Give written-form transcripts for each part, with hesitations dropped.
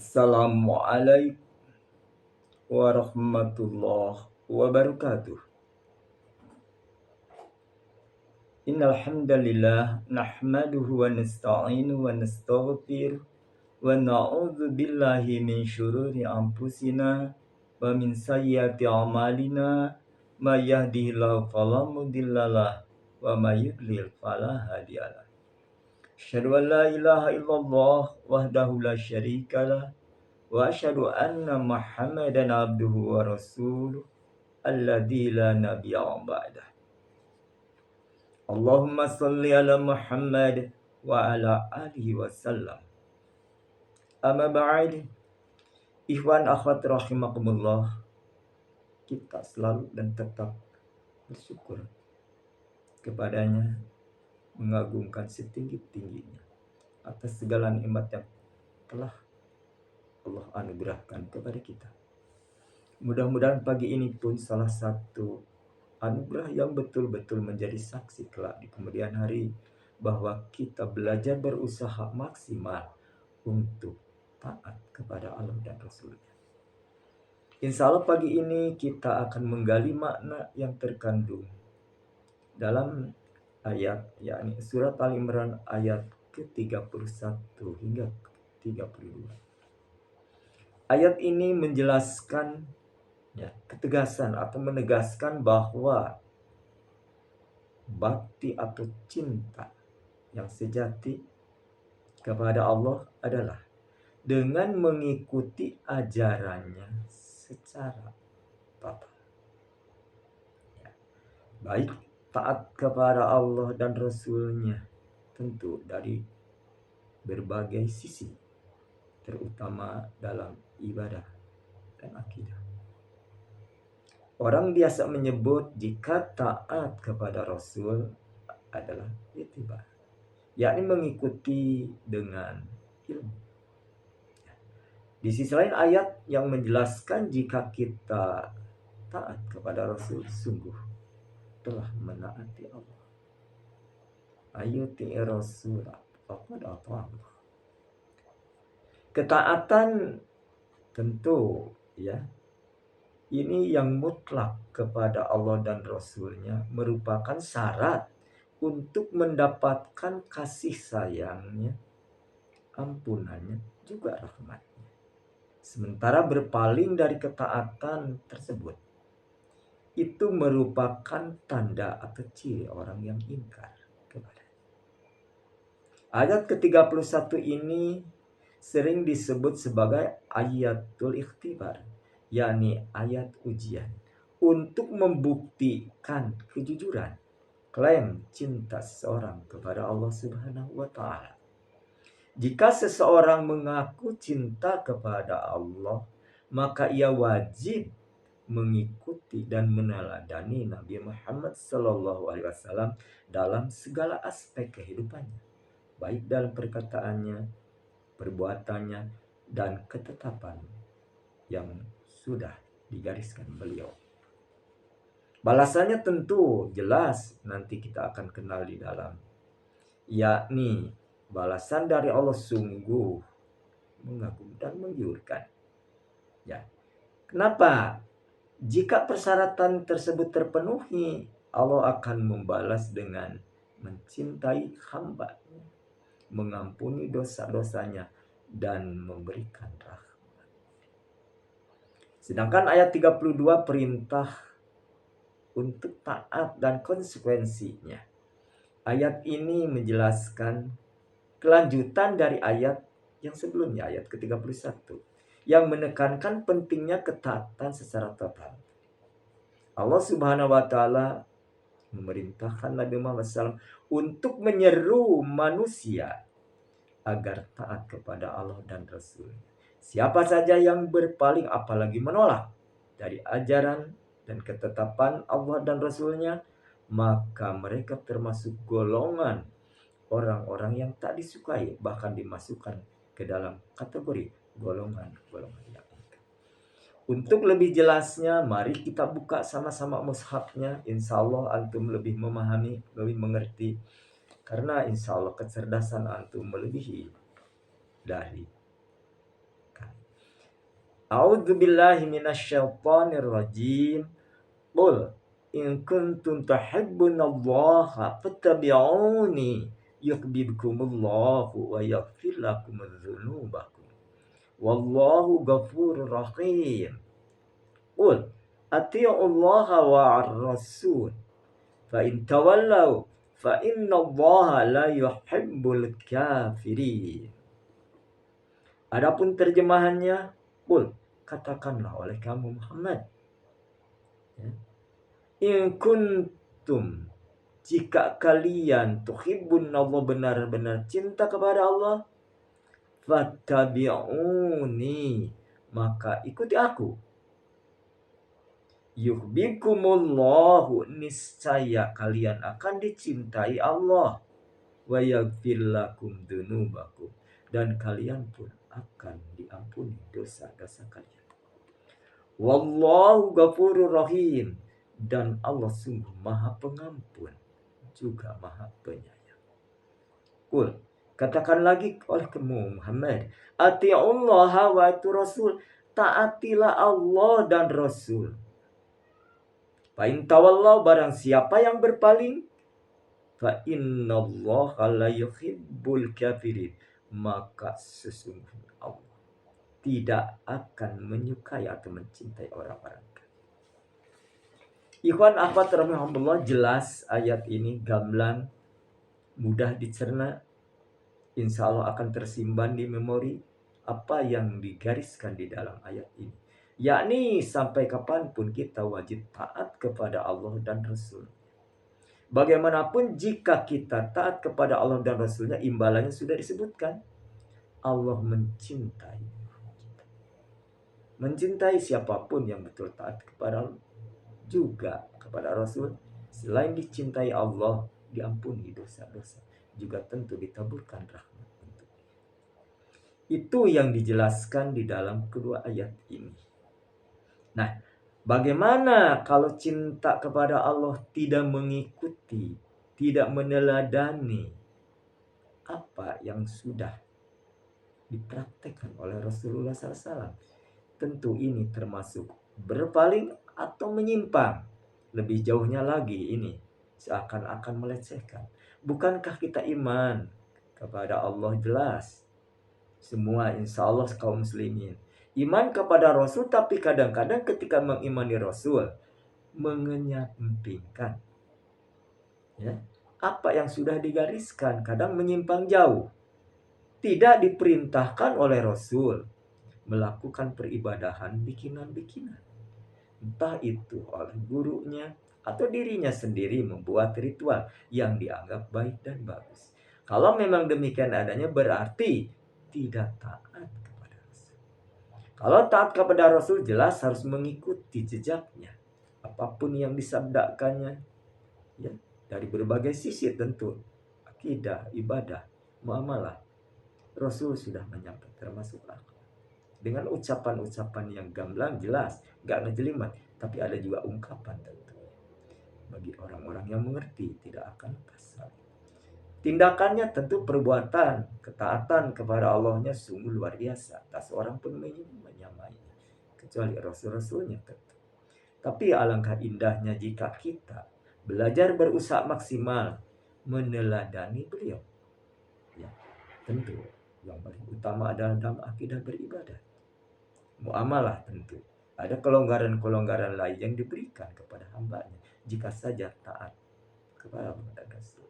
Assalamualaikum warahmatullahi wabarakatuh. Innal hamdalillah nahmaduhu wa nasta'inuhu wa nastaghfiruh wa na'udzu billahi min syururi anfusina wa min sayyiati a'malina may yahdihillahu fala mudhillalah wa may yudlil fala hadiyalah. Asyhadu an la ilaha illallah wahdahu la syarikalah wa asyhadu anna Muhammadan abduhu wa rasuluh alladzi la nabiyya ba'dah. Allahumma shalli ala Muhammad wa ala alihi wasallam. Amma ba'd. Ikhwan akhwat rahimakumullah, kita selalu dan tetap bersyukur kepadanya, mengagungkan setinggi-tingginya atas segala nikmat yang telah Allah anugerahkan kepada kita. Mudah-mudahan pagi ini pun salah satu anugerah yang betul-betul menjadi saksi kelak di kemudian hari bahwa kita belajar berusaha maksimal untuk taat kepada Allah dan Rasulnya. Insya Allah pagi ini kita akan menggali makna yang terkandung dalam ayat, yakni surat Al-Imran ayat ke-31 hingga ke-32. Ayat ini menjelaskan ketegasan atau menegaskan bahwa bakti atau cinta yang sejati kepada Allah adalah dengan mengikuti ajarannya secara total. Baik taat kepada Allah dan Rasulnya tentu dari berbagai sisi, terutama dalam ibadah dan akidah. Orang biasa menyebut jika taat kepada Rasul adalah ittiba, yakni mengikuti dengan ilmu. Di sisi lain ayat yang menjelaskan jika kita taat kepada Rasul sungguh telah menaati Allah. Ayuti Rasul faqad ata'ah. Ketaatan tentu ini yang mutlak kepada Allah dan Rasulnya merupakan syarat untuk mendapatkan kasih sayangnya, ampunannya, juga rahmatnya. Sementara berpaling dari ketaatan tersebut itu merupakan tanda atau ciri orang yang ingkar kepada. Ayat ke-31 ini sering disebut sebagai ayatul ikhtibar, yakni ayat ujian untuk membuktikan kejujuran klaim cinta seseorang kepada Allah Subhanahu wa taala. Jika seseorang mengaku cinta kepada Allah, maka ia wajib mengikuti dan meneladani Nabi Muhammad SAW dalam segala aspek kehidupannya, baik dalam perkataannya, perbuatannya, dan ketetapan yang sudah digariskan beliau. Balasannya tentu jelas nanti kita akan kenal di dalam, yakni balasan dari Allah sungguh mengagum dan menggiurkan. Ya. Kenapa? Jika persyaratan tersebut terpenuhi, Allah akan membalas dengan mencintai hamba-Nya, mengampuni dosa-dosanya, dan memberikan rahmat. Sedangkan ayat 32 perintah untuk taat dan konsekuensinya. Ayat ini menjelaskan kelanjutan dari ayat yang sebelumnya, ayat ke-31, yang menekankan pentingnya ketaatan secara total. Allah Subhanahu wa taala memerintahkan Nabi Muhammad SAW untuk menyeru manusia agar taat kepada Allah dan Rasul. Siapa saja yang berpaling apalagi menolak dari ajaran dan ketetapan Allah dan Rasulnya, maka mereka termasuk golongan orang-orang yang tak disukai, bahkan dimasukkan ke dalam kategori golongan-golongan yang ingkar. Untuk lebih jelasnya, mari kita buka sama-sama mushafnya. Insya Allah antum lebih memahami, lebih mengerti. Karena insya Allah kecerdasan antum melebihi dari kami. A'udzubillahi minasyaitonir rajim. Qul in kuntum tuhibbunallaha fattabi'uni yuhibbukumullahu wa yaghfir lakum dzunubakum. Wallahu ghafurur rahim. Qul atii'ullaha wa ar-rasul fa in tawallaw fa innallaha la yuhibbul kafirin. Adapun terjemahannya, qul, katakanlah oleh kamu Muhammad, ya, in kuntum, jika kalian tuhibbun Allah, benar-benar cinta kepada Allah, fattabi'uni, maka ikuti aku. Yuhibbukumullahu, niscaya kalian akan dicintai Allah. Wa yaghfir lakum dzunubakum, dan kalian pun akan diampuni dosa-dosa kalian. Wallahu ghafurur rahim, dan Allah sungguh Maha Pengampun juga Maha Penyayang. Qul, katakan lagi oleh kamu Muhammad, atiullaha wa rasul, taatilah Allah dan Rasul. Fa in tawallaw, barang siapa yang berpaling, fa innallaha la yuhibbul kafirin, maka sesungguhnya Allah tidak akan menyukai atau mencintai orang-orang kafir. Ikhwan akhwat rahimahumullah, jelas ayat ini gamblang, mudah dicerna, insya Allah akan tersimpan di memori apa yang digariskan di dalam ayat ini, yakni sampai kapanpun kita wajib taat kepada Allah dan Rasul. Bagaimanapun jika kita taat kepada Allah dan Rasulnya, imbalannya sudah disebutkan. Allah mencintai kita. Mencintai siapapun yang betul taat kepada Allah, juga kepada Rasul. Selain dicintai Allah, diampuni dosa-dosa, juga tentu ditaburkan rahmat untuk dia. Itu yang dijelaskan di dalam kedua ayat ini. Nah, bagaimana kalau cinta kepada Allah tidak mengikuti, tidak meneladani apa yang sudah dipraktekkan oleh Rasulullah SAW? Tentu ini termasuk berpaling atau menyimpang. Lebih jauhnya lagi ini seakan-akan melecehkan. Bukankah kita iman kepada Allah? Jelas. Semua insya Allah kaum muslimin iman kepada Rasul, tapi kadang-kadang ketika mengimani Rasul mengenyampingkan, ya, apa yang sudah digariskan, kadang menyimpang jauh. Tidak diperintahkan oleh Rasul melakukan peribadahan bikinan-bikinan, entah itu oleh gurunya atau dirinya sendiri membuat ritual yang dianggap baik dan bagus. Kalau memang demikian adanya, berarti tidak taat kepada Rasul. Kalau taat kepada Rasul, jelas harus mengikuti jejaknya, apapun yang disabdakannya, ya, dari berbagai sisi tentu, akidah, ibadah, muamalah, Rasul sudah menyampaikan, termasuk akhlak. Dengan ucapan-ucapan yang gamblang, jelas, gak ngejelimet, tapi ada juga ungkapan tentu. Bagi orang-orang yang mengerti, tidak akan kasar. Tindakannya tentu perbuatan, ketaatan kepada Allahnya sungguh luar biasa. Tak seorang pun menyamainya, kecuali Rasul-Rasulnya tentu. Tapi alangkah indahnya jika kita belajar berusaha maksimal meneladani beliau. Ya, tentu yang paling utama adalah dalam akidah beribadah. Muamalah tentu ada kelonggaran-kelonggaran lain yang diberikan kepada hambanya jika saja taat kepada Allah dan Rasul.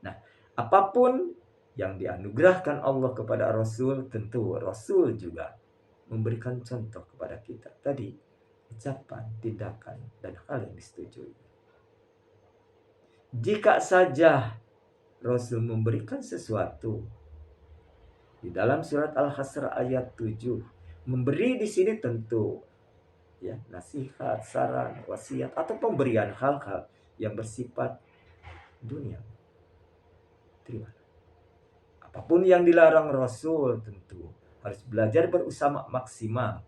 Nah, apapun yang dianugerahkan Allah kepada Rasul, tentu Rasul juga memberikan contoh kepada kita. Tadi, ucapan, tindakan, dan hal yang disetujui. Jika saja Rasul memberikan sesuatu, di dalam surat Al-Hasr ayat 7, memberi di sini tentu, ya, nasihat, saran, wasiat, atau pemberian hal-hal yang bersifat dunia. Terima. Apapun yang dilarang Rasul, tentu harus belajar berusaha maksimal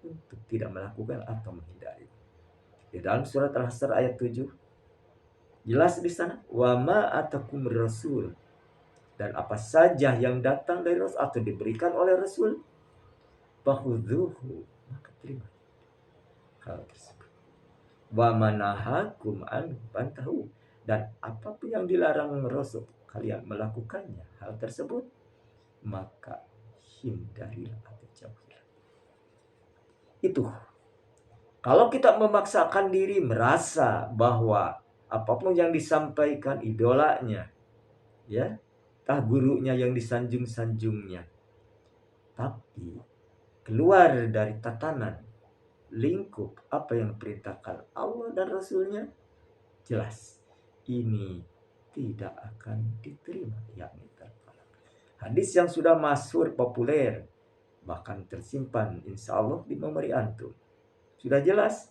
untuk tidak melakukan atau menghindari. Di dalam surat Al-Hasr ayat 7, jelas di sana, wa ma atakum rasul, dan apa saja yang datang dari Rasul atau diberikan oleh Rasul, fakhudhuhu, maka terima hal tersebut. Wa manahakum an pantahu, dan apapun yang dilarang Rasul kalian melakukannya hal tersebut, maka hindarilah atau jauhilah. Itu kalau kita memaksakan diri merasa bahwa apapun yang disampaikan idolanya, ya, tah gurunya yang disanjung-sanjungnya, tapi keluar dari tatanan lingkup apa yang diperintahkan Allah dan Rasulnya, jelas ini tidak akan diterima, yakni tertolak. Hadis yang sudah masyhur populer bahkan tersimpan insya Allah di memori antum, sudah jelas,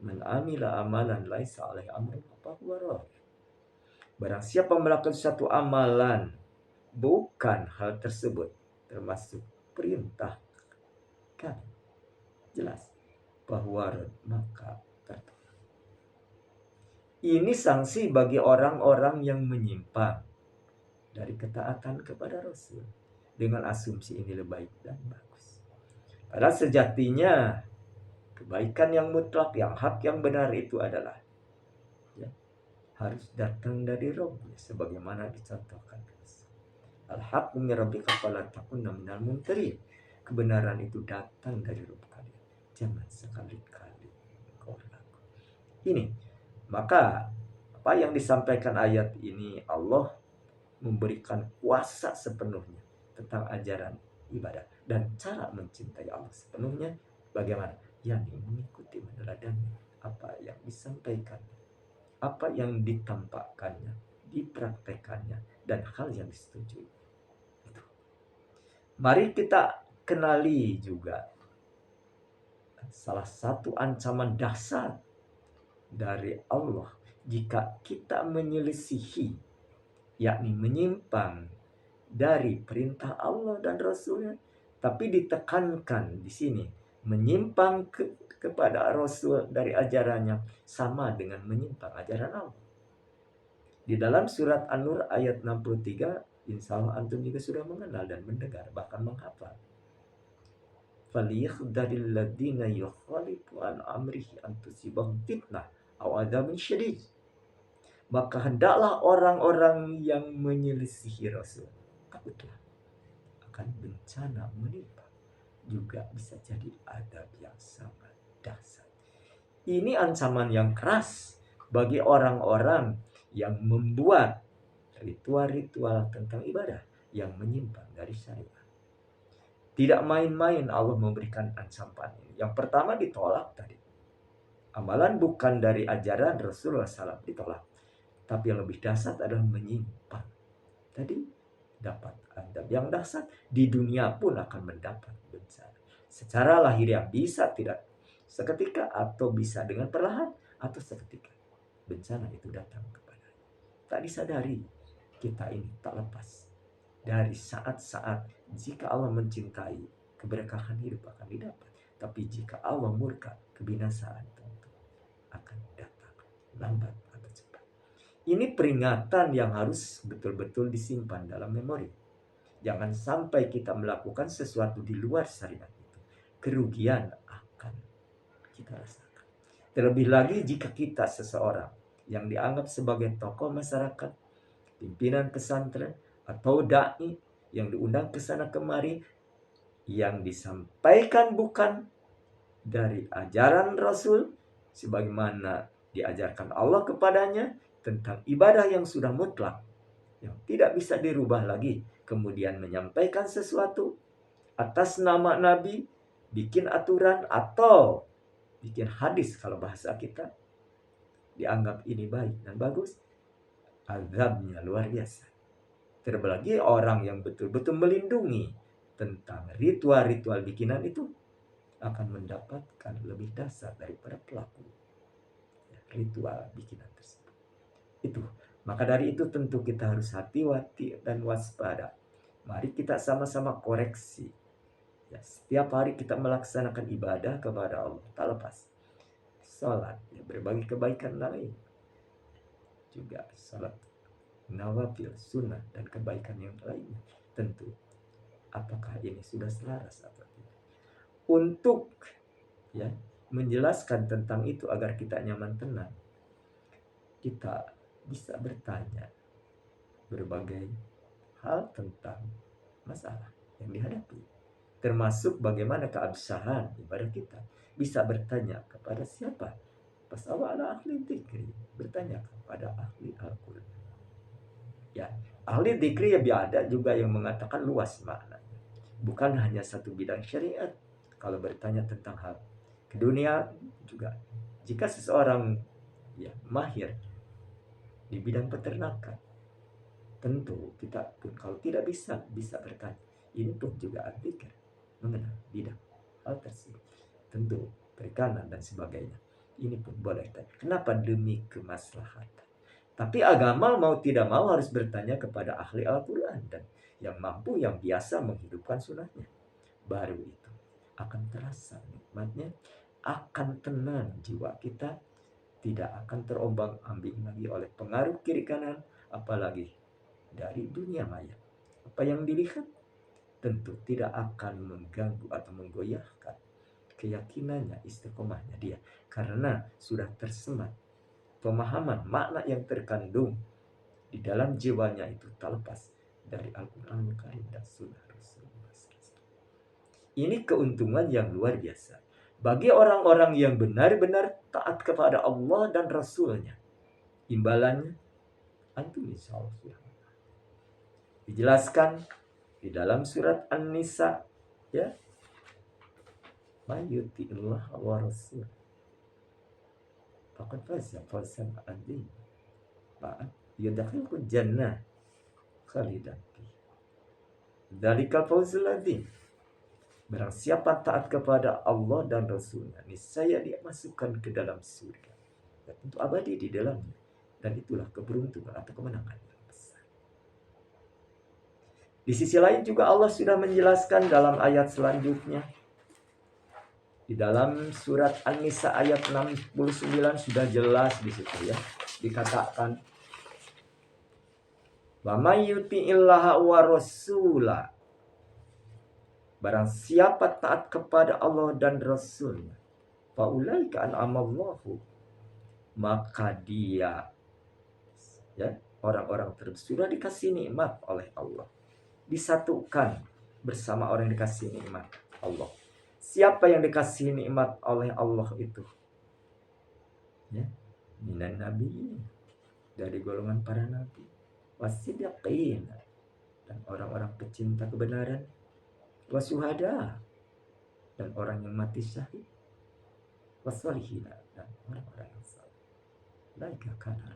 man amila amalan laisa alaihi amrun fahuwa rad. Barang siapa melakukan suatu amalan bukan hal tersebut termasuk perintah kan, jelas bahwa maka tertolak. Ini sanksi bagi orang-orang yang menyimpang dari ketaatan kepada Rasul dengan asumsi ini lebih baik dan bagus. Padahal sejatinya kebaikan yang mutlak, yang hak, yang benar itu adalah, ya, harus datang dari Rabb, sebagaimana dicontohkan. Al-haqqu min rabbika fala takunna minal mumtarin. Kebenaran itu datang dari Rabb kalian. Jangan sekali-kali kau ragu. Ini, maka apa yang disampaikan ayat ini, Allah memberikan kuasa sepenuhnya tentang ajaran ibadah dan cara mencintai Allah sepenuhnya. Bagaimana? Yang mengikuti, meneladani apa yang disampaikan, apa yang ditampakkannya, dipraktekannya, dan hal yang disetujui. Itu. Mari kita kenali juga salah satu ancaman dasar dari Allah jika kita menyelisihi, yakni menyimpang dari perintah Allah dan Rasulnya, tapi ditekankan di sini menyimpang kepada Rasul dari ajarannya sama dengan menyimpang ajaran Allah. Di dalam surat An-Nur ayat 63, insya Allah antum juga sudah mengenal dan mendengar, bahkan menghafal. Falyahdharil ladzina yukhalifu an amrihi an tusibahum fitnah aw adzabun syadid. Maka hendaklah orang-orang yang menyelisihi Rasul takutlah akan bencana menimpa, juga bisa jadi adab yang sangat dahsyat. Ini ancaman yang keras bagi orang-orang yang membuat ritual-ritual tentang ibadah yang menyimpang dari syariat. Tidak main-main Allah memberikan ancaman ini. Yang pertama ditolak tadi. Amalan bukan dari ajaran Rasulullah SAW ditolak. Tapi yang lebih dahsyat adalah menyimpang. Tadi dapat adab yang dahsyat, di dunia pun akan mendapat bencana. Secara lahiriah bisa tidak seketika, atau bisa dengan perlahan, atau seketika bencana itu datang kepada. Tak disadari kita ini tak lepas dari saat-saat jika Allah mencintai, keberkahan hidup akan didapat. Tapi jika Allah murka, kebinasaan tentu akan datang, lambat atau cepat. Ini peringatan yang harus betul-betul disimpan dalam memori. Jangan sampai kita melakukan sesuatu di luar syariat itu. Kerugian akan kita rasakan. Terlebih lagi jika kita seseorang yang dianggap sebagai tokoh masyarakat, pimpinan pesantren, atau dai yang diundang ke sana kemari, yang disampaikan bukan dari ajaran Rasul sebagaimana diajarkan Allah kepadanya tentang ibadah yang sudah mutlak, yang tidak bisa dirubah lagi, kemudian menyampaikan sesuatu atas nama Nabi, bikin aturan atau bikin hadis kalau bahasa kita, dianggap ini baik dan bagus, azabnya luar biasa. Terlebih lagi orang yang betul-betul melindungi tentang ritual-ritual bikinan itu akan mendapatkan lebih dasar daripada pelaku ritual bikinan tersebut. Itu. Maka dari itu tentu kita harus hati-hati dan waspada. Mari kita sama-sama koreksi. Ya, setiap hari kita melaksanakan ibadah kepada Allah, tak lepas salat, ya, berbagai kebaikan lain, juga salat nawafil, sunnah, dan kebaikan yang lainnya. Tentu, apakah ini sudah selaras atau tidak? Untuk ya menjelaskan tentang itu agar kita nyaman tenang, kita bisa bertanya berbagai hal tentang masalah yang dihadapi, termasuk bagaimana keabsahan ibadah kita. Bisa bertanya kepada siapa? Fas'alu ala ahli dzikri, bertanya kepada ahli Al-Qur'an. Ya, ahli dzikri ya ada juga yang mengatakan luas makna. Bukan hanya satu bidang syariat. Kalau bertanya tentang hal ke dunia juga. Jika seseorang ya mahir di bidang peternakan, tentu kita pun kalau tidak bisa bertanya. Ini pun juga dzikir mengenal bidang hal tersebut. Tentu perikanan dan sebagainya. Ini pun boleh tanya. Kenapa? Demi kemaslahatan. Tapi agama mau tidak mau harus bertanya kepada ahli Al-Quran dan yang mampu, yang biasa menghidupkan sunnahnya. Baru itu akan terasa nikmatnya, akan tenang jiwa kita, tidak akan terombang-ambing lagi oleh pengaruh kiri kanan, apalagi dari dunia maya. Apa yang dilihat tentu tidak akan mengganggu atau menggoyahkan keyakinannya, istiqomahnya dia, karena sudah tersemat pemahaman makna yang terkandung di dalam jiwanya itu tak lepas dari Al-Quranul Karim dan Sunnah Rasulullah SAW. Ini keuntungan yang luar biasa bagi orang-orang yang benar-benar taat kepada Allah dan Rasulnya. Imbalannya antum insya Allah sudah dijelaskan di dalam surat An-Nisa, ya, mayuti'illah wa rasul faqad faza fawzan adzim, yudkhilul jannah khalidan fi dzalikal fawzul adzim. Barang siapa taat kepada Allah dan Rasulnya, niscaya dia masukkan ke dalam surga dan tentu abadi di dalamnya, dan itulah keberuntungan atau kemenangan yang besar. Di sisi lain juga Allah sudah menjelaskan dalam ayat selanjutnya. Di dalam surat An-Nisa ayat 69 sudah jelas di situ ya. Dikatakan wa may yuti'illaha wa rasula, barang siapa taat kepada Allah dan Rasulnya, faulaika an'amallahu, maka dia ya orang-orang tersebut sudah dikasih nikmat oleh Allah, disatukan bersama orang yang dikasih nikmat Allah. Siapa yang dikasih nikmat oleh Allah itu? Ya, minan nabi, dari golongan para nabi, wasiddiqin, dan orang-orang pecinta kebenaran, wasuhada, dan orang yang mati syahid, wasolihina, dan orang-orang yang saleh. Laika kana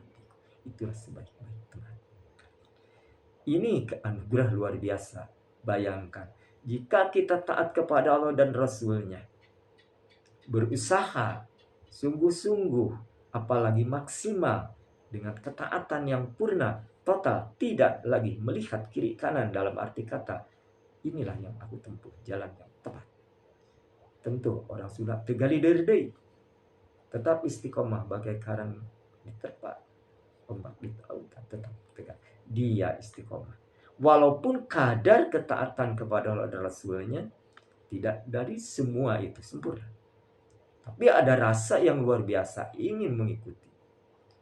itulah sebaik-baik Tuhan. Ini anugerah luar biasa. Bayangkan jika kita taat kepada Allah dan Rasulnya, berusaha sungguh-sungguh, apalagi maksimal, dengan ketaatan yang purna, total, tidak lagi melihat kiri kanan, dalam arti kata, inilah yang aku tempuh, jalan yang tepat. Tentu orang sunat tegali derdei, tetap istiqomah bagai karang diterpa ombak di lautan, tetap tegak. Dia istiqomah. Walaupun kadar ketaatan kepada Allah dan Rasulnya tidak dari semua itu sempurna, tapi ada rasa yang luar biasa ingin mengikuti.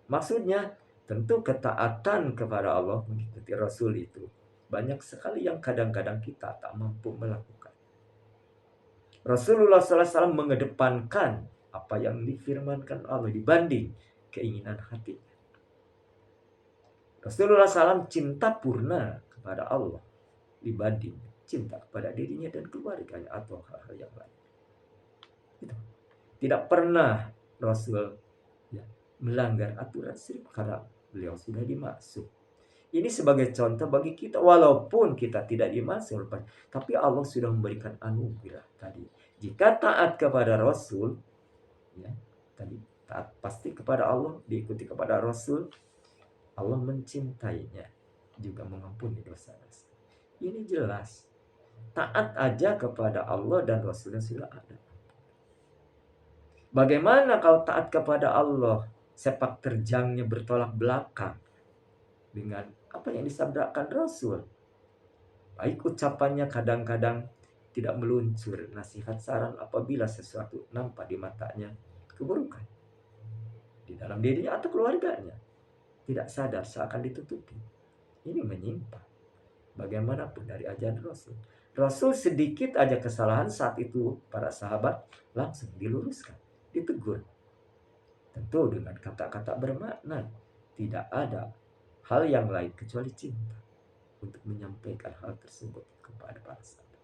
Maksudnya tentu ketaatan kepada Allah, mengikuti Rasul itu banyak sekali yang kadang-kadang kita tak mampu melakukan. Rasulullah SAW mengedepankan apa yang difirmankan Allah dibanding keinginan hati. Rasulullah SAW cinta purna kepada Allah dibanding cinta kepada dirinya dan keluarganya atau hal-hal yang lain. Itu. Tidak pernah Rasul ya, melanggar aturan syirik karena beliau sudah dimaksud. Ini sebagai contoh bagi kita, walaupun kita tidak dimaksud, tapi Allah sudah memberikan anugerah tadi. Jika taat kepada Rasul, ya, tadi taat pasti kepada Allah, diikuti kepada Rasul, Allah mencintainya, juga mengampuni dosa-dosa. Ini jelas. Taat aja kepada Allah dan Rasulnya sudah ada. Bagaimana kalau taat kepada Allah, sepak terjangnya bertolak belakang dengan apa yang disabdakan Rasul? Baik ucapannya kadang-kadang tidak meluncur nasihat saran apabila sesuatu nampak di matanya keburukan di dalam dirinya atau keluarganya. Tidak sadar seakan ditutupi. Ini menyimpang. Bagaimanapun dari ajaran Rasul. Rasul sedikit aja kesalahan saat itu para sahabat langsung diluruskan, ditegur. Tentu dengan kata-kata bermakna. Tidak ada hal yang lain kecuali cinta untuk menyampaikan hal tersebut kepada para sahabat.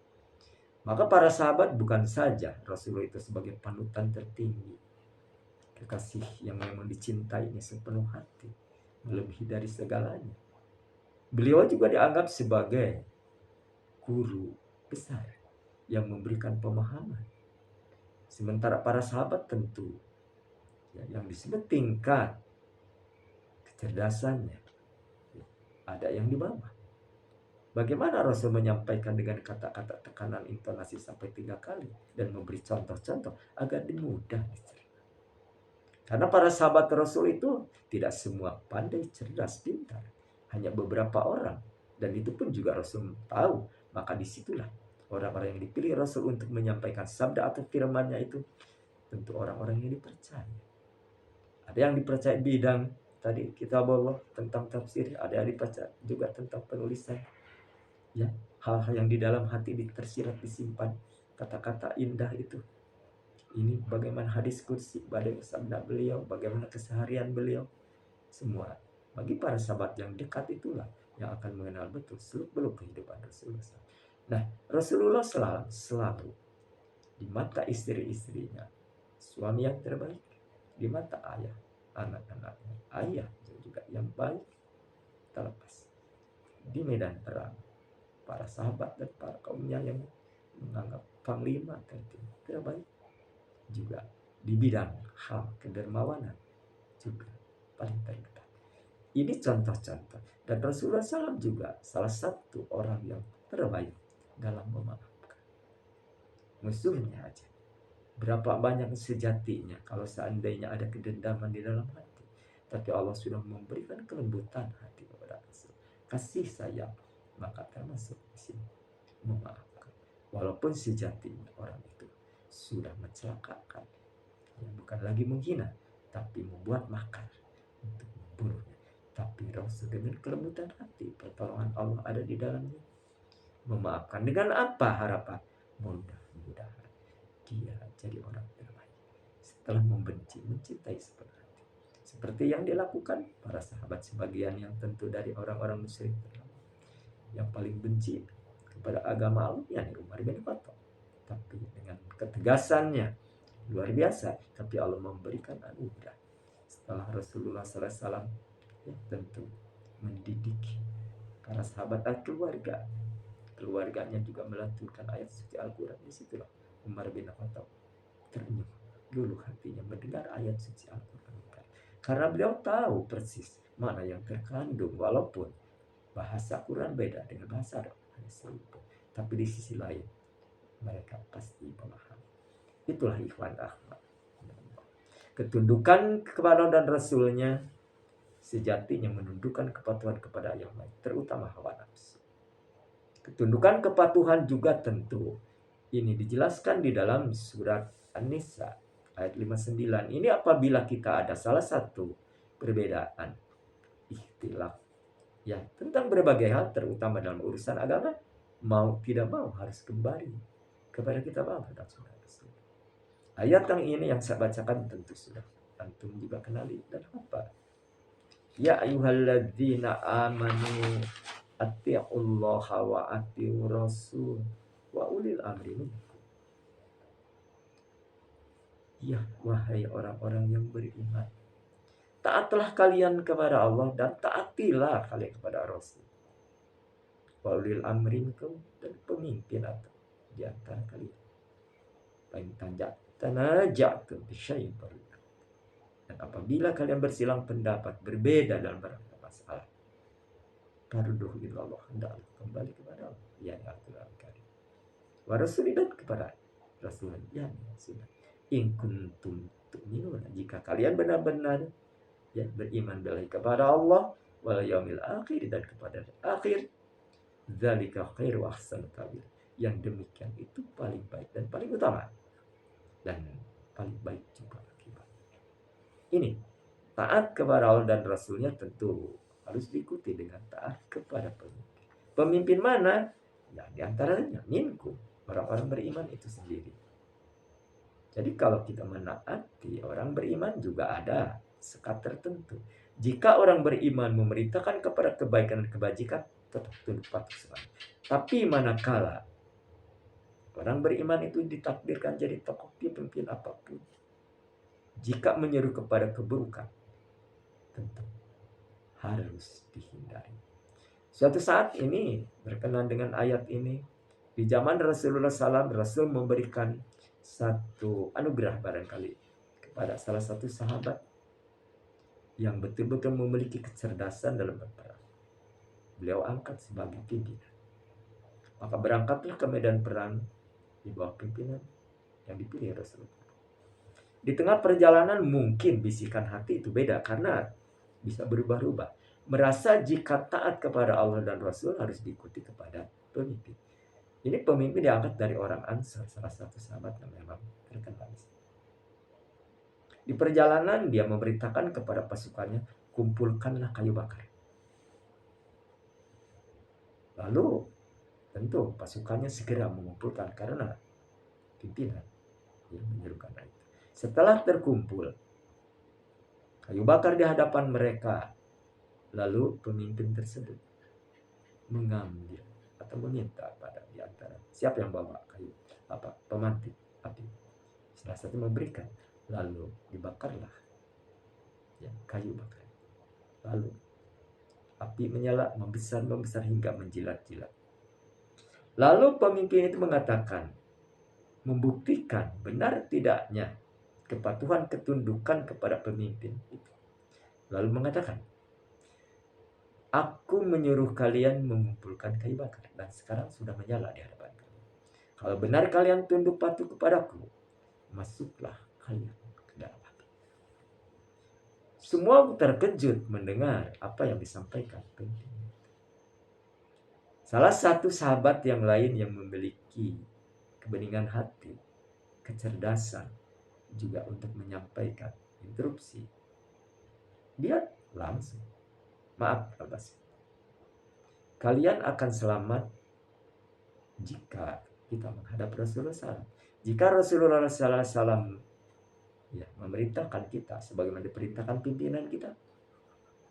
Maka para sahabat bukan saja Rasulullah itu sebagai panutan tertinggi, kekasih yang memang dicintainya sepenuh hati, melebihi dari segalanya. Beliau juga dianggap sebagai guru besar yang memberikan pemahaman. Sementara para sahabat tentu yang disebut tingkat kecerdasannya ada yang di bawah. Bagaimana Rasul menyampaikan dengan kata-kata tekanan intonasi sampai 3 kali dan memberi contoh-contoh agar mudah dicerna. Karena para sahabat Rasul itu tidak semua pandai, cerdas, pintar. Hanya beberapa orang. Dan itu pun juga Rasul tahu. Maka disitulah orang-orang yang dipilih Rasul untuk menyampaikan sabda atau firman-Nya itu tentu orang-orang yang dipercaya. Ada yang dipercaya bidang tadi kita bawa tentang tafsir, ada yang dipercaya juga tentang penulisan. Ya, hal-hal yang di dalam hati tersirat, disimpan, kata-kata indah itu. Ini bagaimana hadis kursi, bagaimana sabda beliau, bagaimana keseharian beliau. Semua bagi para sahabat yang dekat itulah yang akan mengenal betul seluk-beluk kehidupan Rasulullah. Nah, Rasulullah selalu di mata istri-istrinya suami yang terbaik, di mata ayah anak-anaknya ayah juga yang baik. Terlepas di medan perang, para sahabat dan para kaumnya yang menganggap panglima terbaik. Juga di bidang hal kedermawanan juga paling terdekat. Ini contoh-contoh. Dan Rasulullah SAW juga salah satu orang yang terbaik dalam memaafkan. Musuhnya aja berapa banyak sejatinya kalau seandainya ada kedendaman di dalam hati. Tapi Allah sudah memberikan kelembutan hati kepada Rasul, kasih sayang, maka termasuk di sini memaafkan. Walaupun sejatinya orang itu sudah mencelakakan, yang bukan lagi menghina, tapi membuat makar untuk membunuhnya. Tapi Rasul dengan kelembutan hati, pertolongan Allah ada di dalamnya, memaafkan. Dengan apa harapan? Mudah-mudahan dia jadi orang terbaik setelah membenci, mencintai sepenuh hati, seperti yang dilakukan para sahabat sebagian yang tentu dari orang-orang musyrik yang paling benci kepada agama Allah, yakni Umar bin Khattab. Tapi dengan ketegasannya luar biasa, tapi Allah memberikan anugerah setelah Rasulullah SAW ya, tentu mendidik para sahabat dan keluarganya juga melantunkan ayat suci Al-Quran. Disitulah Umar bin Khattab terenyuh dulu hatinya mendengar ayat suci Al-Quran, karena beliau tahu persis mana yang terkandung, walaupun bahasa Quran beda dengan bahasa Arab, tapi di sisi lain mereka pasti paham. Itulah ikhwan akhwat, ketundukan kepada dan Rasulnya sejatinya menundukkan kepatuhan kepada yang lain, terutama hawa nafsu. Ketundukan kepatuhan juga tentu ini dijelaskan di dalam surat An-Nisa ayat 59. Ini apabila kita ada salah satu perbedaan, ikhtilaf ya tentang berbagai hal, terutama dalam urusan agama, mau tidak mau harus kembali kepada kitab Allah dan sunnah Rasul. Ayat yang ini yang saya bacakan tentu sudah antum juga kenali dan apa. Ya ayyuhalladzina amanu atti'ullaha wa atti'ur rasul wa ulil amri minkum. Ya wahai orang-orang yang beriman, taatlah kalian kepada Allah dan taatilah kalian kepada Rasul. Wa ulil amri minkum, dan pemimpin atau di antara kalian. Fa in tanaja'tum bi syai'in farudduhu. Dan apabila kalian bersilang pendapat berbeda dalam beberapa masalah, farudduhu ila Allah, hendaklah kembali kepada Allah, yakni Al-Qur'an Karim. Wa Rasul, dan kepada Rasul, yakni Sunnah. In kuntum tu'minuna, jika kalian benar-benar ya beriman kepada Allah wal yaumil akhir, dan kepada akhir, dzalika khairu ahsanu ta'wil, yang demikian itu paling baik dan paling utama, dan paling baik juga akibat. Ini taat kepada Allah dan Rasulnya tentu harus diikuti dengan taat kepada pemimpin. Pemimpin mana? Ya diantaranya minkum, orang-orang beriman itu sendiri. Jadi kalau kita menaati orang beriman juga ada sekat tertentu. Jika orang beriman memerintahkan kepada kebaikan dan kebajikan, tetap tunduk patuh selalu. Tapi manakala orang beriman itu ditakdirkan jadi tokoh pemimpin apapun, jika menyeru kepada keburukan, tentu harus dihindari. Suatu saat ini berkenaan dengan ayat ini, di zaman Rasulullah SAW, Rasul memberikan satu anugerah barangkali kepada salah satu sahabat yang betul-betul memiliki kecerdasan dalam berperang. Beliau angkat sebagai pimpinan. Maka berangkatlah ke medan perang di bawah pimpinan yang dipilih Rasulullah. Di tengah perjalanan mungkin bisikan hati itu beda karena bisa berubah-ubah. Merasa jika taat kepada Allah dan Rasul harus diikuti kepada pemimpin. Ini pemimpin diangkat dari orang Ansar, salah satu sahabat yang memang terkenal. Di perjalanan dia memerintahkan kepada pasukannya, kumpulkanlah kayu bakar. Lalu tentu pasukannya segera mengumpulkan karena pimpinan yang menyerukan itu. Setelah terkumpul kayu bakar di hadapan mereka, lalu pemimpin tersebut mengambil atau meminta pada di antara siapa yang bawa kayu pemantik api. Salah satu memberikan, lalu dibakarlah ya, kayu bakar. Lalu api menyala, membesar hingga menjilat-jilat. Lalu pemimpin itu mengatakan, membuktikan benar tidaknya kepatuhan ketundukan kepada pemimpin itu. Lalu mengatakan, aku menyuruh kalian mengumpulkan kayu bakar dan sekarang sudah menyala di hadapan kalian. Kalau benar kalian tunduk patuh kepadaku, masuklah kalian ke dalam api. Semua terkejut mendengar apa yang disampaikan pemimpin. Salah satu sahabat yang lain yang memiliki kebeningan hati, kecerdasan, juga untuk menyampaikan instruksi, dia langsung, maaf Abbas, kalian akan selamat jika kita menghadap Rasulullah SAW. Jika Rasulullah SAW ya, memerintahkan kita sebagaimana diperintahkan pimpinan kita,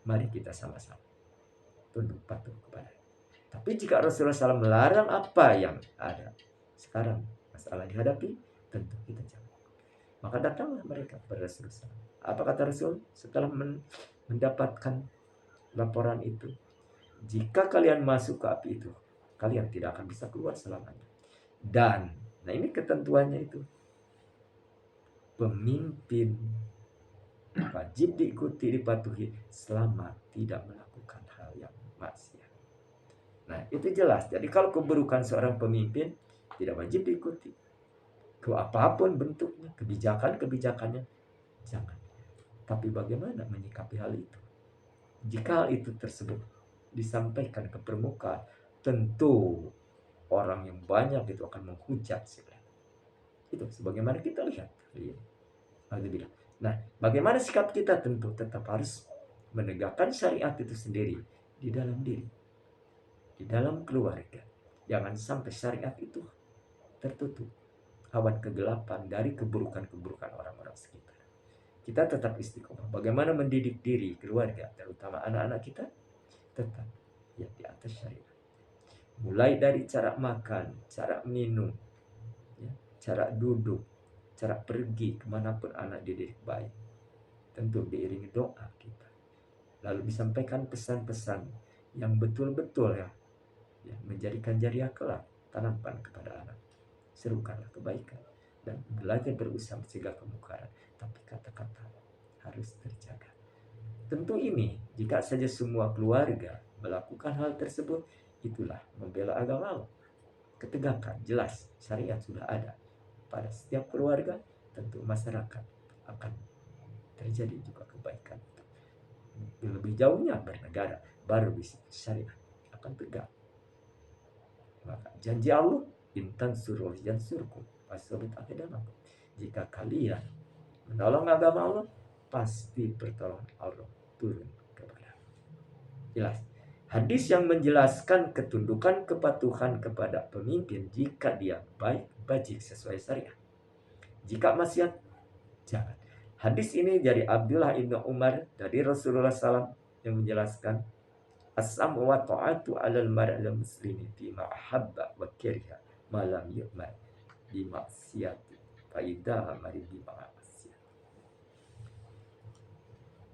mari kita sama-sama tunduk patuh kepada. Tapi jika Rasulullah SAW melarang apa yang ada sekarang masalah dihadapi, tentu kita jangan. Maka datanglah mereka kepada Rasulullah SAW. Apa kata Rasul setelah mendapatkan laporan itu? Jika kalian masuk ke api itu, kalian tidak akan bisa keluar selamanya. Dan, nah ini ketentuannya itu. Pemimpin wajib diikuti, dipatuhi selama tidak melakukan hal yang maksiat. Nah, itu jelas. Jadi kalau keburukan seorang pemimpin tidak wajib diikuti. Ke apapun bentuknya, kebijakannya, jangan. Tapi bagaimana menyikapi hal itu? Jika hal itu tersebut disampaikan ke permukaan, tentu orang yang banyak itu akan menghujat segala. Itu sebagaimana kita lihat. Nah, bagaimana sikap kita? Tentu tetap harus menegakkan syariat itu sendiri di dalam diri, di dalam keluarga. Jangan sampai syariat itu tertutup awan kegelapan dari keburukan-keburukan orang-orang sekitar. Kita tetap istiqomah. Bagaimana mendidik diri, keluarga, terutama anak-anak kita, tetap ya di atas syariat. Mulai dari cara makan, cara minum, ya, cara duduk, cara pergi kemanapun anak dididik baik. Tentu diiringi doa kita. Lalu disampaikan pesan-pesan yang betul-betul ya menjadikan jariah kelak, tanamkan kepada anak. Serukanlah kebaikan dan belajar berusaha mencegah kemungkaran, tapi kata-kata harus terjaga. Tentu ini jika saja semua keluarga melakukan hal tersebut, itulah membela agama Allah. Ketegakan jelas syariat sudah ada pada setiap keluarga, tentu masyarakat akan terjadi juga kebaikan. Lebih jauhnya bernegara, baru di situ syariat akan tegak. Maka janji Allah intan suruh yansurkum fasabit aqdamakum. Jika kalian menolong agama Allah, pasti pertolongan Allah turun kepada. Jelas. Hadis yang menjelaskan ketundukan kepatuhan kepada pemimpin jika dia baik bajik sesuai syariat. Jika maksiat, jangan. Hadis ini dari Abdullah ibnu Umar dari Rasulullah SAW yang menjelaskan as-sam'u wa ta'atu 'alal mar'il muslimi bima ahabba wa kariha ma lam yu'mar bi maksiati fa idza amara bi maksiat.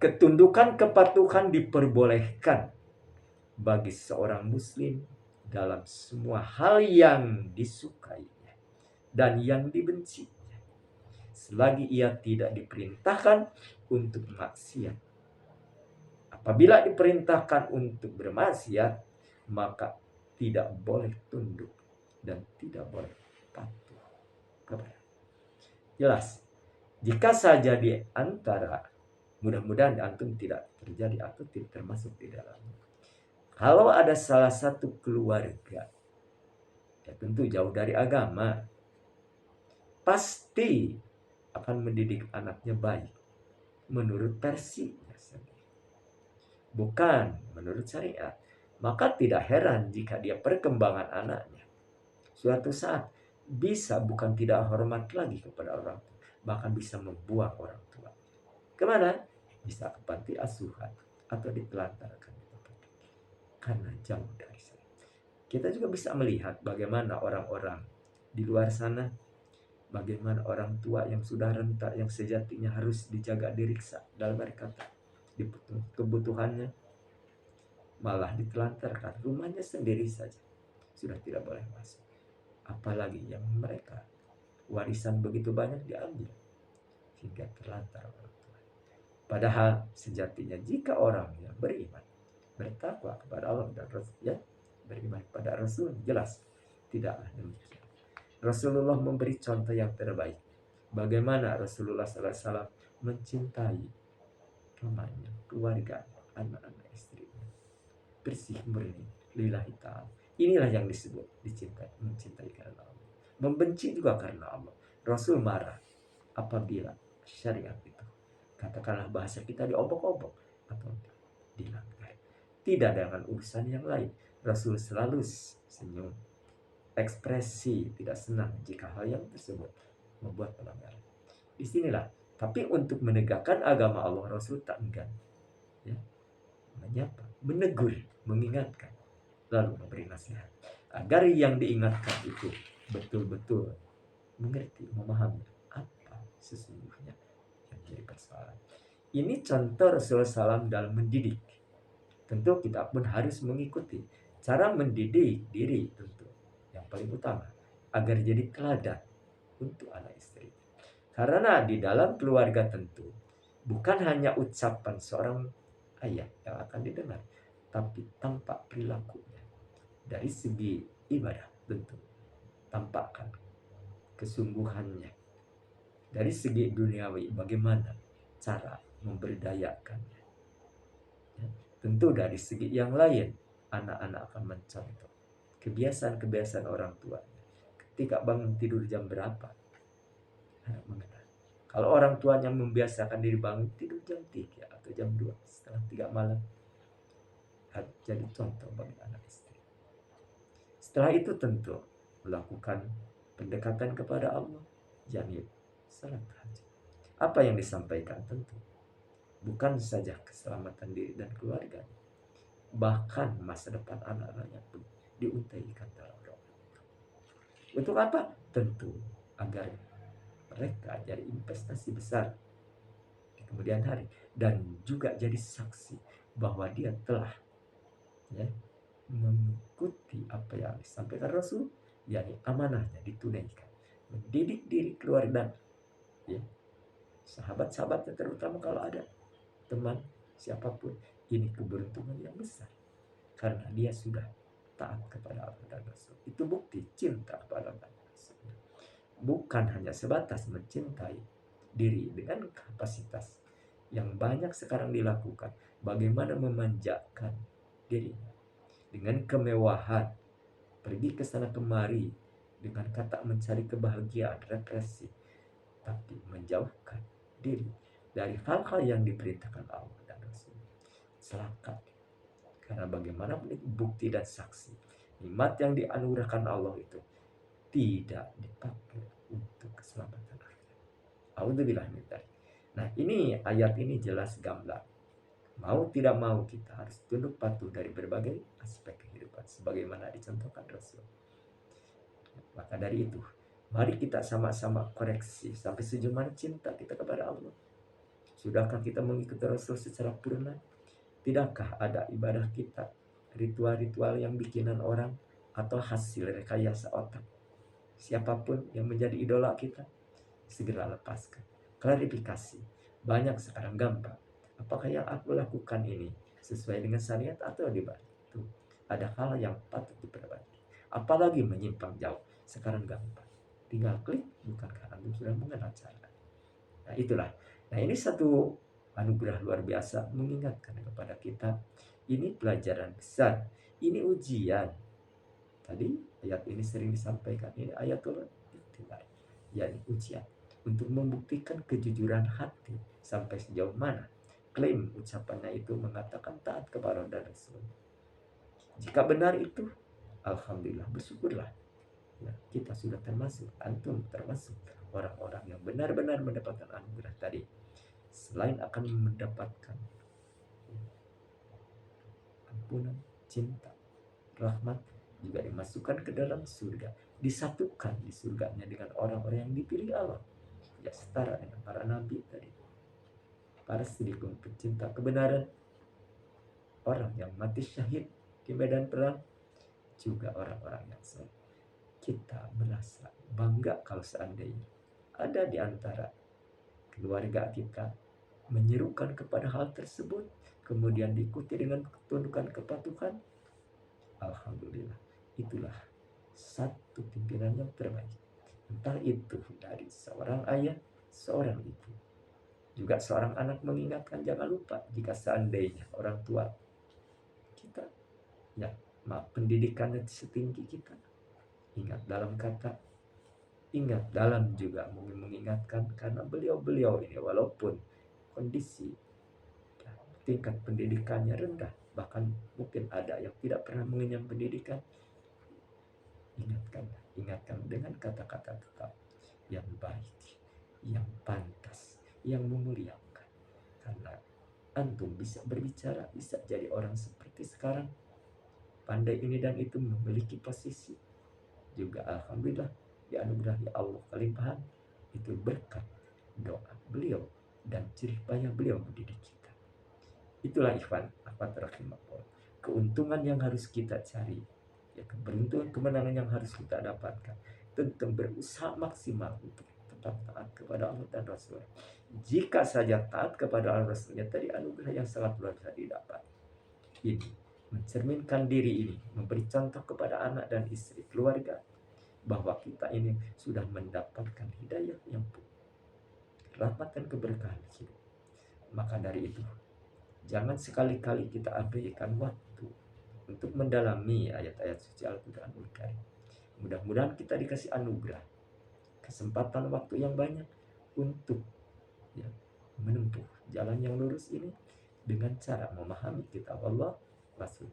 Ketundukan kepatuhan diperbolehkan bagi seorang muslim dalam semua hal yang disukainya dan yang dibencinya, selagi ia tidak diperintahkan untuk maksiat. Apabila diperintahkan untuk bermaksiat, maka tidak boleh tunduk dan tidak boleh patuh kepada. Jelas. Jika saja di antara, mudah-mudahan antum tidak terjadi atau tidak termasuk di dalamnya. Kalau ada salah satu keluarga, ya tentu jauh dari agama, pasti akan mendidik anaknya baik menurut versinya sendiri, bukan menurut syariat. Maka tidak heran jika dia perkembangan anaknya suatu saat bisa bukan tidak hormat lagi kepada orang tua, bahkan bisa membuang orang tua. Kemana? Bisa ke panti asuhan atau ditelantarkan karena jauh dari sana. Kita juga bisa melihat bagaimana orang-orang di luar sana, bagaimana orang tua yang sudah renta, yang sejatinya harus dijaga diriksa dalam arti kata kebutuhannya, malah ditelantarkan, rumahnya sendiri saja sudah tidak boleh masuk. Apalagi yang mereka warisan begitu banyak diambil hingga terlantar orang tua. Padahal sejatinya jika orang yang beriman, bertakwa kepada Allah dan Rasul, ya, beriman pada Rasul, jelas tidaklah demikian. Rasulullah memberi contoh yang terbaik. Bagaimana Rasulullah SAW mencintai rumahnya, keluarga, anak-anak, istrinya, bersih murni lillahi ta'ala. Inilah yang disebut dicintai, mencintai karena Allah. Membenci juga karena Allah. Rasul marah apabila syariat itu, katakanlah bahasa kita, diobok-obok atau dilanggar. Tidak dengan urusan yang lain. Rasul selalu senyum, ekspresi tidak senang jika hal yang tersebut membuat pelanggaran. Disinilah. Tapi untuk menegakkan agama Allah, Rasul tak enggan, ya, menyapa, menegur, mengingatkan, lalu memberi nasihat agar yang diingatkan itu betul-betul mengerti, memahami apa sesungguhnya yang jadi persoalan. Ini contoh Rasulullah SAW dalam mendidik. Tentu kita pun harus mengikuti cara mendidik diri, tentu yang paling utama agar jadi teladan untuk anak istri. Karena di dalam keluarga tentu bukan hanya ucapan seorang ayah yang akan didengar, tapi tampak perilakunya. Dari segi ibadah tentu tampakkan kesungguhannya. Dari segi duniawi bagaimana cara memberdayakannya. Ya, tentu dari segi yang lain anak-anak akan mencontoh kebiasaan-kebiasaan orang tua. Ketika bangun tidur jam berapa, anak mengenal. Kalau orang tuanya membiasakan diri bangun tidur jam 3 atau jam 2 setengah 3 malam, jadi contoh bagi anak istri. Setelah itu tentu melakukan pendekatan kepada Allah, yakni salat tahajud. Apa yang disampaikan tentu bukan saja keselamatan diri dan keluarga, bahkan masa depan anak-anaknya pun diuntaikan dalam doa. Untuk apa? Tentu agar mereka jadi investasi besar di kemudian hari dan juga jadi saksi bahwa dia telah, ya, mengikuti apa yang disampaikan Rasul, yakni amanahnya ditunaikan, mendidik diri keluarga, ya, sahabat-sahabatnya, terutama kalau ada teman siapapun. Ini keberuntungan yang besar karena dia sudah taat kepada Allah dan Rasul. Itu bukti cinta kepada Allah dan Rasul. Bukan hanya sebatas mencintai diri dengan kapasitas yang banyak sekarang dilakukan, bagaimana memanjakan dirinya dengan kemewahan, pergi ke sana kemari dengan kata mencari kebahagiaan, represi, tapi menjauhkan diri dari hal-hal yang diperintahkan Allah dan Rasul. Celaka. Karena bagaimanapun itu bukti dan saksi, nikmat yang dianugerahkan Allah itu tidak dipakai untuk keselamatan akhirat. Alhamdulillah. Nah, ini ayat ini jelas gamblang. Mau tidak mau kita harus tunduk patuh dari berbagai aspek kehidupan sebagaimana dicontohkan Rasul. Maka dari itu, mari kita sama-sama koreksi sampai sejauh mana cinta kita kepada Allah. Sudahkah kita mengikuti Rasul secara purna? Tidakkah ada ibadah kita ritual-ritual yang bikinan orang atau hasil rekayasa otak? Siapapun yang menjadi idola kita, segera lepaskan. Klarifikasi. Banyak sekarang gampang. Apakah yang aku lakukan ini sesuai dengan syariat atau dibalik? Tuh, ada hal yang patut diperbaiki. Apalagi menyimpang jauh. Sekarang gampang. Tinggal klik, bukankah Anda sudah mengenal cara? Nah, itulah. Nah, ini satu anugerah luar biasa mengingatkan kepada kita. Ini pelajaran besar. Ini ujian. Tadi ayat ini sering disampaikan. Ini ayatul ibtilai. Ya, ujian. Untuk membuktikan kejujuran hati sampai sejauh mana klaim ucapannya itu mengatakan taat kepada Allah dan Rasul. Jika benar itu, alhamdulillah, bersyukurlah. Ya, kita sudah termasuk, antum termasuk orang-orang yang benar-benar mendapatkan anugerah tadi. Selain akan mendapatkan ampunan, cinta, rahmat, juga dimasukkan ke dalam surga, disatukan di surganya dengan orang-orang yang dipilih Allah. Ya, setara dengan para nabi tadi, para siddiqun pecinta kebenaran, orang yang mati syahid di medan perang, juga orang-orang yang soleh. Kita merasa bangga kalau seandainya ada di antara keluarga kita menyerukan kepada hal tersebut, kemudian diikuti dengan ketundukan kepatuhan. Alhamdulillah, itulah satu pimpinan yang terbaik. Entah itu dari seorang ayah, seorang ibu, juga seorang anak mengingatkan jangan lupa jika seandainya orang tua kita, ya, pendidikannya setinggi kita, ingat dalam kata, ingat dalam juga mengingatkan, karena beliau-beliau ini walaupun kondisi tingkat pendidikannya rendah, bahkan mungkin ada yang tidak pernah mengenyam pendidikan, ingatkan dengan kata-kata tetap yang baik, yang pantas, yang memuliakan. Karena antum bisa berbicara, bisa jadi orang seperti sekarang, pandai ini dan itu, memiliki posisi, juga alhamdulillah dianugerahi Allah kelimpahan, itu berkat doa beliau dan jerih payah beliau mendidik kita. Itulah ikhwan, akhwat rahimahullah, keuntungan yang harus kita cari, ya, keberuntungan, kemenangan yang harus kita dapatkan, tentu berusaha maksimal untuk tetap taat kepada Allah dan Rasul. Jika saja taat kepada Allah dan Rasulnya tadi, anugerah yang sangat luar biasa didapat. Ini mencerminkan diri ini, memberi contoh kepada anak dan istri, keluarga, bahwa kita ini sudah mendapatkan hidayah yang penuh, rahmat dan keberkahan hidup. Maka dari itu, jangan sekali-kali kita abaikan waktu untuk mendalami ayat-ayat suci Al-Quranul Karim. Mudah-mudahan kita dikasih anugerah, kesempatan waktu yang banyak untuk, ya, menempuh jalan yang lurus ini dengan cara memahami kitab Allah, Rasul.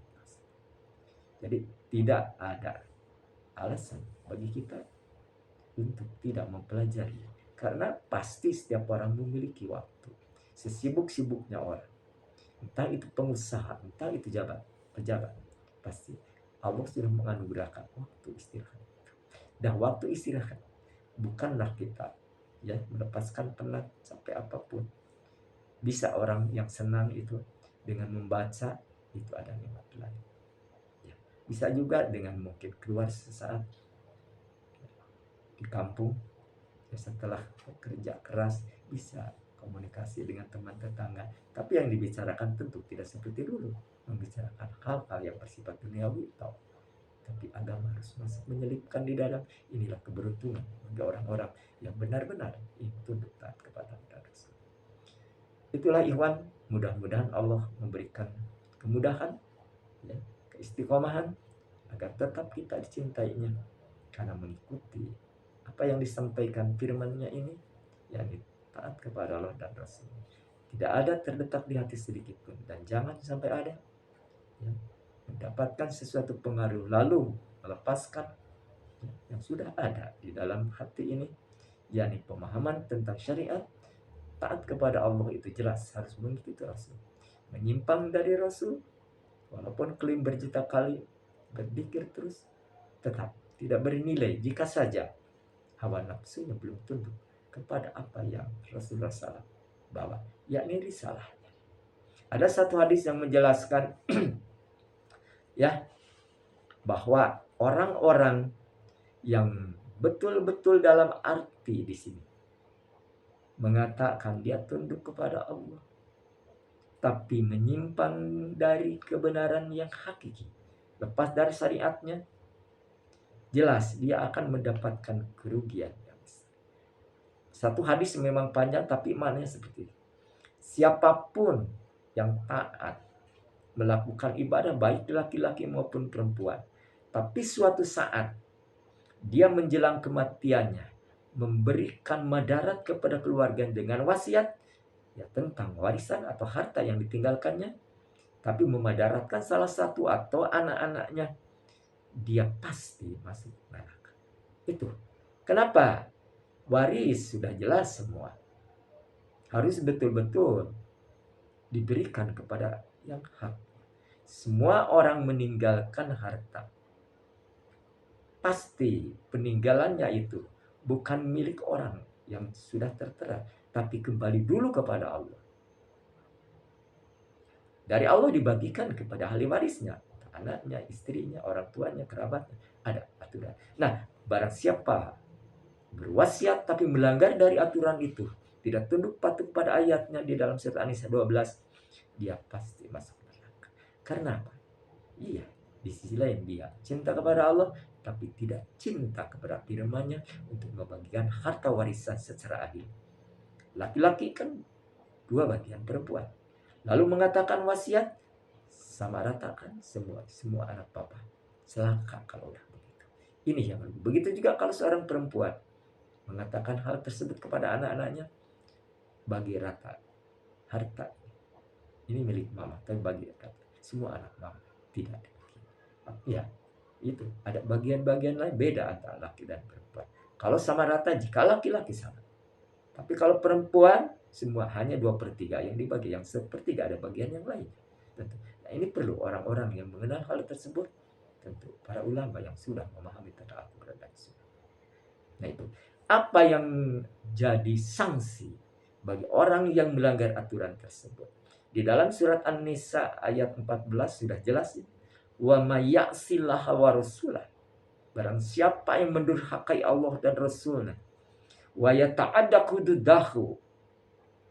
Jadi tidak ada alasan bagi kita untuk tidak mempelajari, karena pasti setiap orang memiliki waktu. Sesibuk-sibuknya orang, entah itu pengusaha, entah itu pejabat, pasti Allah sudah menganugerahkan waktu istirahat. Dan waktu istirahat bukanlah kita, ya, melepaskan penat sampai apapun. Bisa orang yang senang itu dengan membaca, itu ada nikmat lain. Ya, bisa juga dengan mungkin keluar sesaat di kampung, ya, setelah kerja keras, bisa komunikasi dengan teman tetangga. Tapi yang dibicarakan tentu tidak seperti dulu, membicarakan hal-hal yang bersifat duniawi, tapi agama harus masuk menyelipkan di dalam. Inilah keberuntungan bagi orang-orang yang benar-benar itu taat kepada Allah. Itulah ikhwan, mudah-mudahan Allah memberikan kemudahan, ya, keistiqomahan, agar tetap kita dicintainya, karena mengikuti apa yang disampaikan firman-Nya ini, yakni taat kepada Allah dan Rasul. Tidak ada terletak di hati sedikit pun, dan jangan sampai ada ya, mendapatkan sesuatu pengaruh lalu melepaskan yang sudah ada di dalam hati ini, yakni pemahaman tentang syariat. Taat kepada Allah itu jelas harus mengikuti Rasul. Menyimpang dari Rasul, walaupun klaim berjuta kali berzikir terus, tetap tidak bernilai jika saja hawa nafsunya belum tunduk kepada apa yang Rasulullah SAW bawa, yakni risalahnya. Ada satu hadis yang menjelaskan ya, bahwa orang-orang yang betul-betul dalam arti di sini mengatakan dia tunduk kepada Allah, tapi menyimpang dari kebenaran yang hakiki, lepas dari syariatnya, jelas dia akan mendapatkan kerugian yang besar. Satu hadis memang panjang, tapi maknanya seperti ini. Siapapun yang taat melakukan ibadah, baik laki-laki maupun perempuan, tapi suatu saat dia menjelang kematiannya memberikan madarat kepada keluarga dengan wasiat ya tentang warisan atau harta yang ditinggalkannya, tapi memadaratkan salah satu atau anak-anaknya, dia pasti masuk neraka. Itu kenapa? Waris sudah jelas semua, harus betul-betul diberikan kepada yang hak. Semua orang meninggalkan harta, pasti peninggalannya itu bukan milik orang yang sudah tertera, tapi kembali dulu kepada Allah. Dari Allah dibagikan kepada ahli warisnya, anaknya, istrinya, orang tuanya, kerabatnya, ada aturan. Nah, barang siapa berwasiat tapi melanggar dari aturan itu, tidak tunduk patuh pada ayatnya di dalam surat An-Nisa 12, dia pasti masuk neraka. Karena apa? Iya, di sisi lain dia cinta kepada Allah, tapi tidak cinta kepada firman-Nya untuk membagikan harta warisan secara adil. Laki-laki kan dua bagian, perempuan. Lalu mengatakan wasiat, sama ratakan semua anak papa. Celaka kalau udah begitu. Ini yang begitu juga kalau seorang perempuan mengatakan hal tersebut kepada anak-anaknya, bagi rata harta ini milik mama, tapi bagi rata semua anak mama, tidak. Ya, itu ada bagian-bagian lain beda antara laki dan perempuan. Kalau sama rata jika laki-laki sama, tapi kalau perempuan semua hanya 2/3 yang dibagi, yang 1/3 ada bagian yang lain. Tentu. Nah, ini perlu orang-orang yang mengenal hal tersebut, tentu para ulama yang sudah memahami tentang Al-Quran dan Sunnah. Nah itu, apa yang jadi sanksi bagi orang yang melanggar aturan tersebut? Di dalam surat An-Nisa ayat 14 sudah jelas ini. Wa may ya'sillaha wa rasulah. Barang siapa yang mendurhakai Allah dan Rasulnya, wa yata'adda hududahu,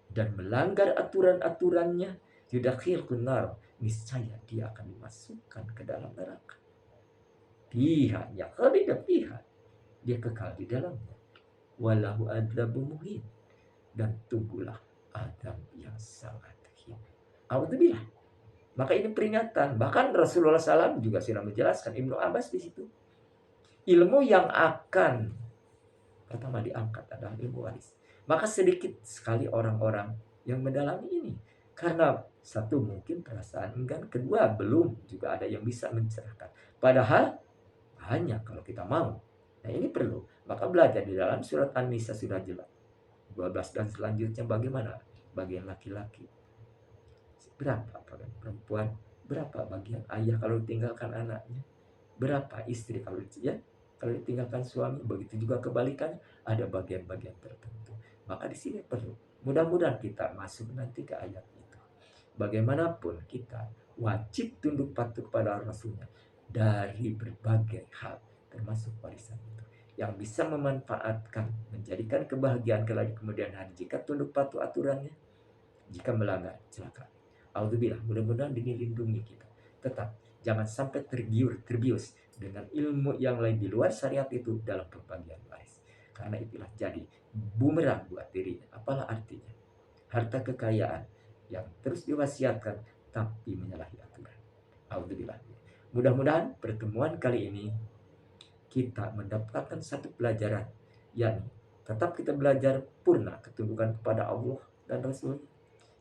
dan melanggar aturan-aturannya, yudakhilun nar, niscaya dia akan dimasukkan ke dalam neraka. Pihaknya khalida pihak, dia kekal di dalamnya. Walahu adzabu muhin, dan tunggulah adab yang sangat hina. A'udzubillah. Maka ini peringatan. Bahkan Rasulullah SAW juga sudah menjelaskan, Ibnu Abbas di situ. Ilmu yang akan pertama diangkat adalah ilmu waris. Maka sedikit sekali orang-orang yang mendalami ini. Karena satu mungkin perasaan enggan, kedua belum juga ada yang bisa mencerahkan. Padahal hanya kalau kita mau. Nah ini perlu. Maka belajar di dalam surat An-Nisa sudah jelas. 12 dan selanjutnya bagaimana bagian laki-laki. Berapa bagian perempuan, berapa bagian ayah kalau ditinggalkan anaknya, berapa istri kalau ditinggalkan suami, begitu juga kebalikannya, ada bagian-bagian tertentu. Maka di sini perlu, mudah-mudahan kita masuk nanti ke ayat itu. Bagaimanapun kita wajib tunduk patuh kepada Rasulnya dari berbagai hal, termasuk warisan itu, yang bisa memanfaatkan, menjadikan kebahagiaan kelak di kemudian hari jika tunduk patuh aturannya, jika melanggar celaka. Alhamdulillah, mudah-mudahan dilindungi kita. Tetap jangan sampai terbius dengan ilmu yang lain di luar syariat itu dalam pembagian waris. Karena itulah jadi bumerang buat dirinya. Apalah artinya? Harta kekayaan yang terus diwasiatkan tapi menyalahi aturan. Alhamdulillah. Mudah-mudahan pertemuan kali ini kita mendapatkan satu pelajaran, yakni tetap kita belajar purna ketundukan kepada Allah dan Rasul.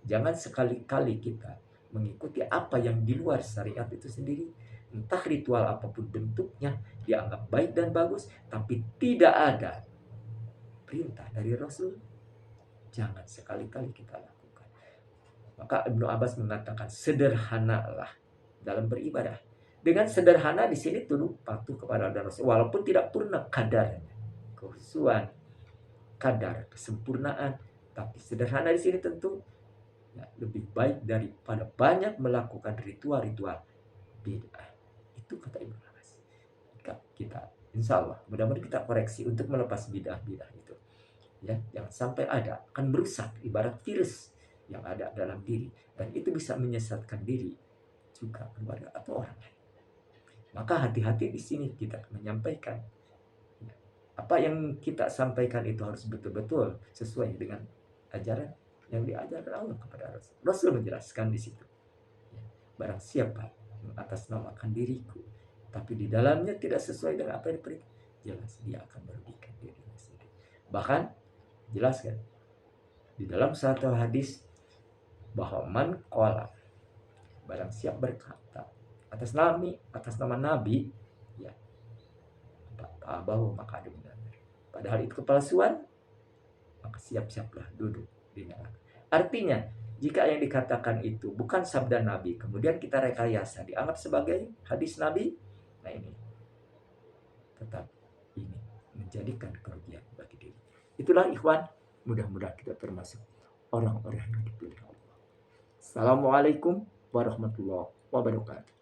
Jangan sekali-kali kita mengikuti apa yang di luar syariat itu sendiri. Entah ritual apapun bentuknya, dianggap baik dan bagus, tapi tidak ada perintah dari Rasul, jangan sekali-kali kita lakukan. Maka Ibnu Abbas mengatakan, sederhanalah dalam beribadah. Dengan sederhana di sini tunduk patuh kepada Allah dan Rasul, walaupun tidak purna kadarnya, kehusuan, kadar kesempurnaan, tapi sederhana di sini tentu ya, lebih baik daripada banyak melakukan ritual-ritual bid'ah. Itu kata Ibnu Abbas. Kita insya Allah mudah-mudahan kita koreksi untuk melepas bid'ah-bid'ah itu. Ya, jangan sampai ada, akan merusak ibarat virus yang ada dalam diri, dan itu bisa menyesatkan diri juga keluarga atau orang lain. Maka hati-hati di sini kita menyampaikan apa yang kita sampaikan itu harus betul-betul sesuai dengan ajaran yang diajarkan Allah kepada Rasul. Rasul menjelaskan di situ. Barang siapa mengatasnamakan diriku, tapi di dalamnya tidak sesuai dengan apa yang diperintah, jelas dia akan merugikan dirinya sendiri. Bahkan jelaskan di dalam satu hadis bahwa man qala, barang siap berkata atas nama Nabi, ya, bahwa maka ada benar. Padahal itu kepalsuan, maka siap-siaplah duduk di neraka. Artinya, jika yang dikatakan itu bukan sabda Nabi, kemudian kita rekayasa, dianggap sebagai hadis Nabi, nah ini tetap ini menjadikan kerugian bagi diri. Itulah ikhwan, mudah-mudahan kita termasuk orang-orang yang dipilih Allah. Assalamualaikum warahmatullahi wabarakatuh.